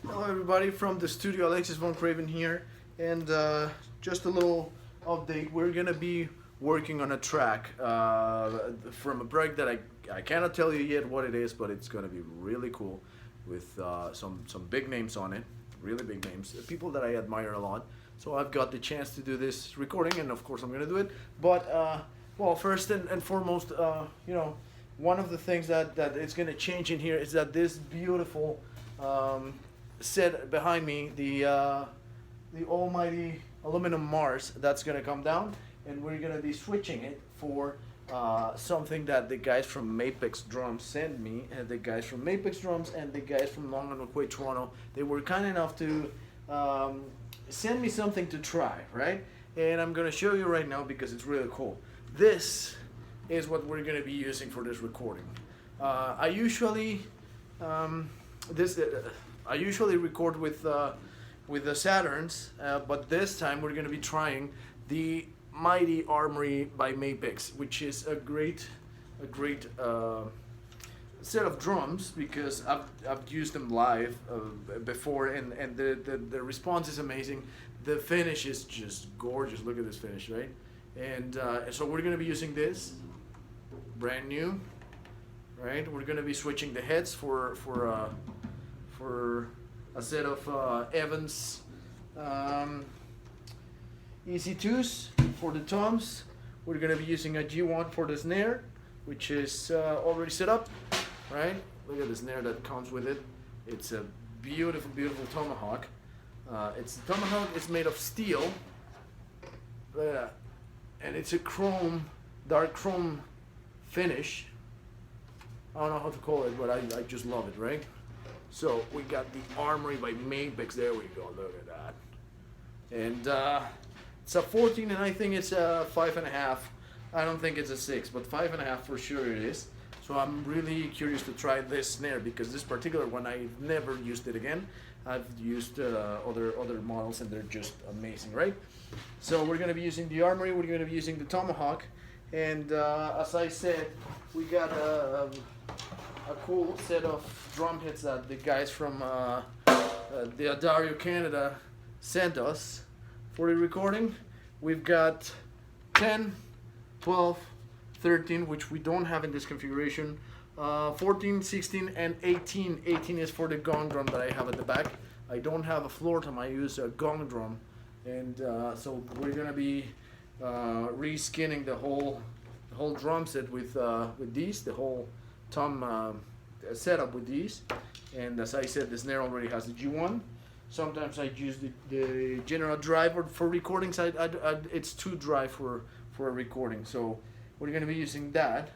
Hello everybody from the studio, Alexis Von Craven here, and just a little update. We're gonna be working on a track from a project that I cannot tell you yet what it is, but it's gonna be really cool with some big names on it, really big names, people that I admire a lot. So I've got the chance to do this recording, and of course I'm gonna do it. But well, first and foremost, one of the things that is gonna change in here is that this beautiful set behind me, the almighty aluminum Mars, that's gonna come down, and we're gonna be switching it for something that the guys from Mapex Drums sent me, and the guys from Mapex Drums and the guys from Long and McQuay Toronto. They were kind enough to send me something to try, right? And I'm gonna show you right now because it's really cool. This is what we're gonna be using for this recording. I usually this. I usually record with the Saturns, but this time we're going to be trying the Mighty Armory by Mapex, which is a great set of drums because I've used them live before, and the response is amazing. The finish is just gorgeous. Look at this finish, right? And so we're going to be using this, brand new, right? We're going to be switching the heads for a set of Evans EC2s for the toms. We're going to be using a G1 for the snare, which is already set up, right? Look at the snare that comes with it. It's a beautiful, beautiful tomahawk. It's the tomahawk. It's made of steel, and it's a chrome, dark chrome finish. I don't know how to call it, but I just love it, right? So we got the Armory by Mapex. There we go. Look at that. And it's a 14, and I think it's a 5.5. I don't think it's a 6, but 5.5 for sure it is. So I'm really curious to try this snare because this particular one I've never used it again. I've used other models and they're just amazing, right? So we're gonna be using the Armory. We're gonna be using the Tomahawk, and as I said, we got a cool set of drum hits that the guys from the Adario Canada sent us for the recording. We've got 10, 12, 13, which we don't have in this configuration, 14, 16, and 18. 18 is for the gong drum that I have at the back. I don't have a floor tom, I use a gong drum. And so we're gonna be reskinning the whole drum set with these, the whole tom setup with these. And as I said, the snare already has the G1. Sometimes I use the general drive, or for recordings it's too dry for a recording, so we're going to be using that.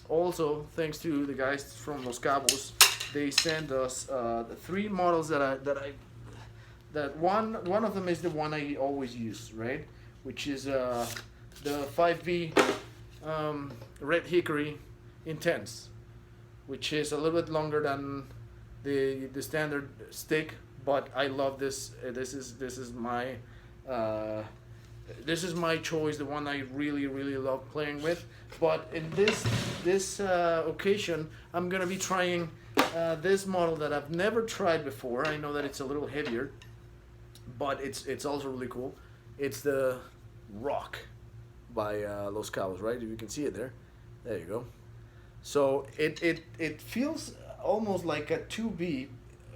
Also, thanks to the guys from Los Cabos, they sent us the 3 models that one of them is the one I always use, right, which is the 5B Red Hickory Intense, which is a little bit longer than the standard stick, but I love this. This is my choice, the one I really love playing with. But in this occasion, I'm gonna be trying this model that I've never tried before. I know that it's a little heavier, but it's also really cool. It's the Rock by Los Cabos, right? If you can see it there, there you go. So it feels almost like a 2B,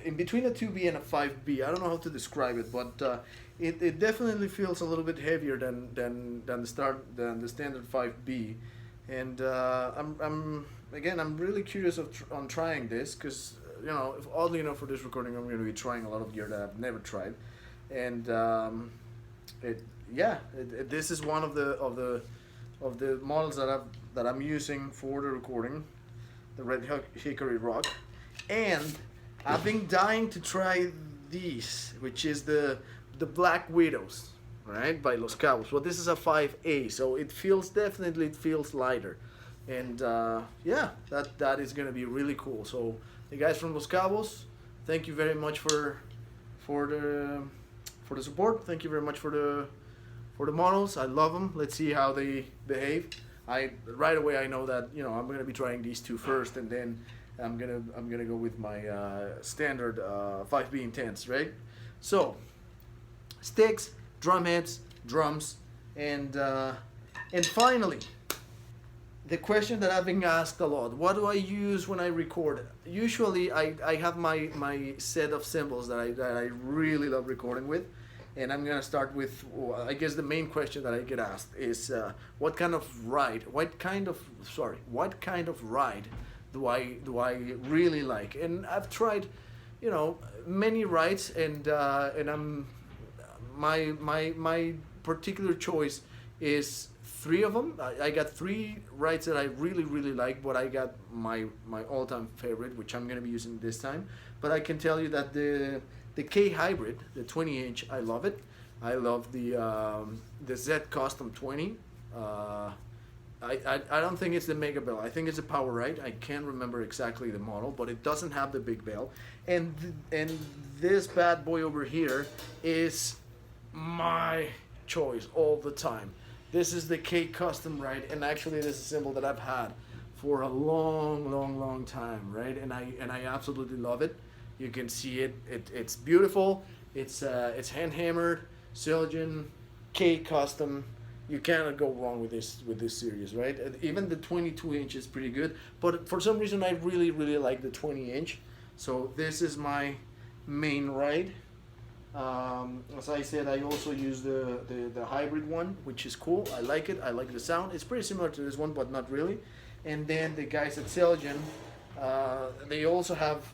in between a 2B and a 5B. I don't know how to describe it, but it definitely feels a little bit heavier than the standard 5B. And I'm really curious on trying this because oddly enough, for this recording I'm going to be trying a lot of gear that I've never tried, and this is one of the models that I'm using for the recording, the Red Hickory Rock. And I've been dying to try these, which is the Black Widows, right, by Los Cabos. Well, this is a 5A, so it feels lighter, and that is gonna be really cool. So the guys from Los Cabos, thank you very much for the support. Thank you very much for the models. I love them. Let's see how they behave. I right away I know that I'm gonna be trying these two first, and then I'm gonna go with my standard 5B intense, right? So sticks, drum heads, drums, and finally the question that I've been asked a lot: what do I use when I record? Usually, I have my set of cymbals that I really love recording with, and I'm gonna start with. I guess the main question that I get asked is what kind of ride? What kind of ride do I really like? And I've tried, many rides, and my particular choice is three of them. I got three rides that I really really like, but I got my all time favorite, which I'm gonna be using this time. But I can tell you that the K Hybrid, the 20-inch, I love it. I love the Z Custom 20. I don't think it's the Mega Bell. I think it's a Power Ride. I can't remember exactly the model, but it doesn't have the big bell. And this bad boy over here is my choice all the time. This is the K Custom Ride, and actually this is a cymbal that I've had for a long, long, long time, right? And I absolutely love it. You can see it. It's beautiful. It's hand hammered, Zildjian, K Custom. You cannot go wrong with this series, right? Even the 22-inch is pretty good, but for some reason I really really like the 20-inch. So this is my main ride. As I said, I also use the hybrid one, which is cool. I like it. I like the sound. It's pretty similar to this one, but not really. And then the guys at Zildjian, they also have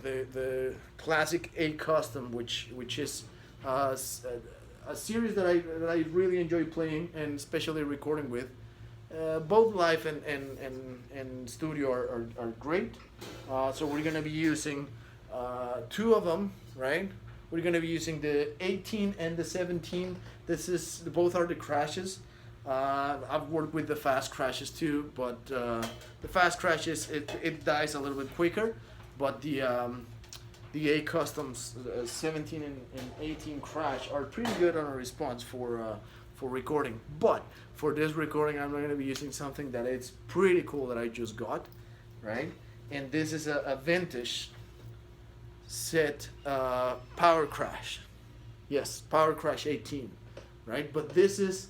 the classic A Custom, which is a series that I really enjoy playing and especially recording with. Both live and studio are great. So we're gonna be using two of them, right? We're gonna be using the 18 and the 17. Both are the crashes. I've worked with the fast crashes too, but the fast crashes it dies a little bit quicker, but the A Customs 17 and 18 crash are pretty good on a response for recording. But for this recording, I'm going to be using something that it's pretty cool that I just got, right? And this is a vintage set Power Crash. Yes, Power Crash 18, right? But this is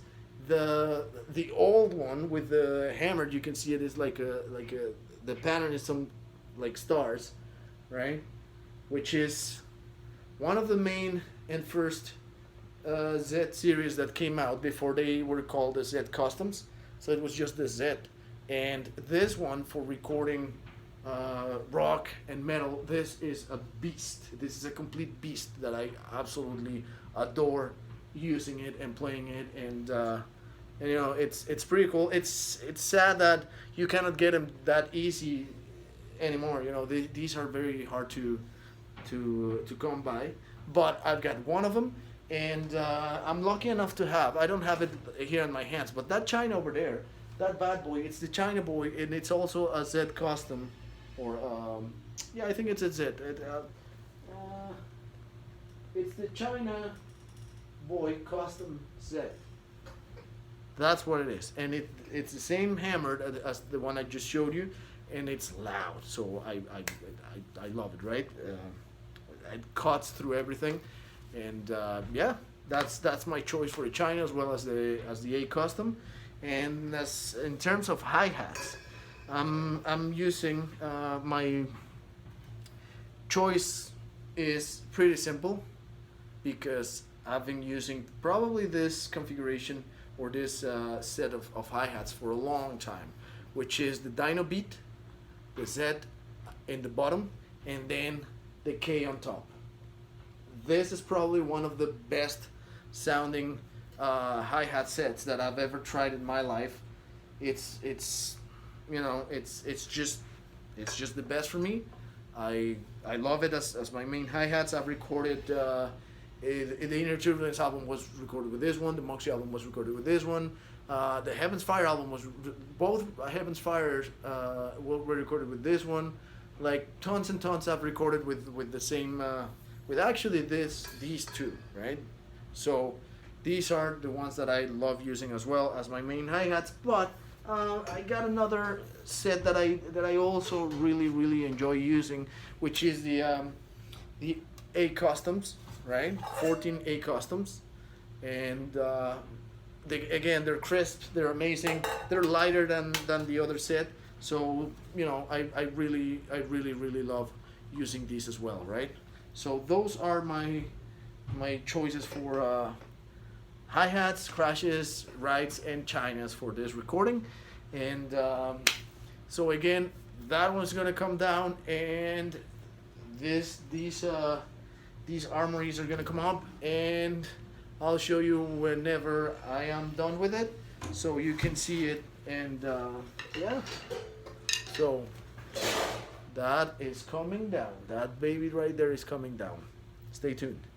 the old one with the hammered. You can see it is like the pattern is some like stars, right? Which is one of the main and first Z series that came out before they were called the Z Customs. So it was just the Z. And this one for recording rock and metal, this is a beast. This is a complete beast that I absolutely adore using it and playing it. And it's pretty cool. It's sad that you cannot get them that easy anymore. These are very hard to come by, but I've got one of them, and I'm lucky enough to have. I don't have it here in my hands, but that China over there, that bad boy, it's the China boy, and it's also a Z Custom, or I think it's a Z. It's the China boy Custom Z. That's what it is, and it's the same hammered as the one I just showed you, and it's loud. So I love it, right? It cuts through everything, and that's my choice for the China as well as the A Custom. And as in terms of hi-hats, I'm using my choice is pretty simple because I've been using probably this configuration or this set of hi-hats for a long time, which is the Dyno Beat, the Z in the bottom, and then the K on top. This is probably one of the best sounding hi-hat sets that I've ever tried in my life. It's just the best for me. I love it as my main hi-hats. I've recorded the Inner Turbulence album was recorded with this one. The Moxie album was recorded with this one. The Heaven's Fire album was both Heaven's Fires were recorded with this one. Like tons and tons I've recorded with the same with actually these two, right? So these are the ones that I love using as well as my main hi-hats. But I got another set that I also really enjoy using, which is the A Customs, right? 14 A Customs, and again, they're crisp, they're amazing, they're lighter than the other set. So you know, I really love using these as well, right? So those are my choices for hi-hats, crashes, rides, and chinas for this recording. And so again, that one's gonna come down, and these armories are gonna come up, and I'll show you whenever I am done with it, so you can see it. And yeah, so that is coming down. That baby right there is coming down. Stay tuned.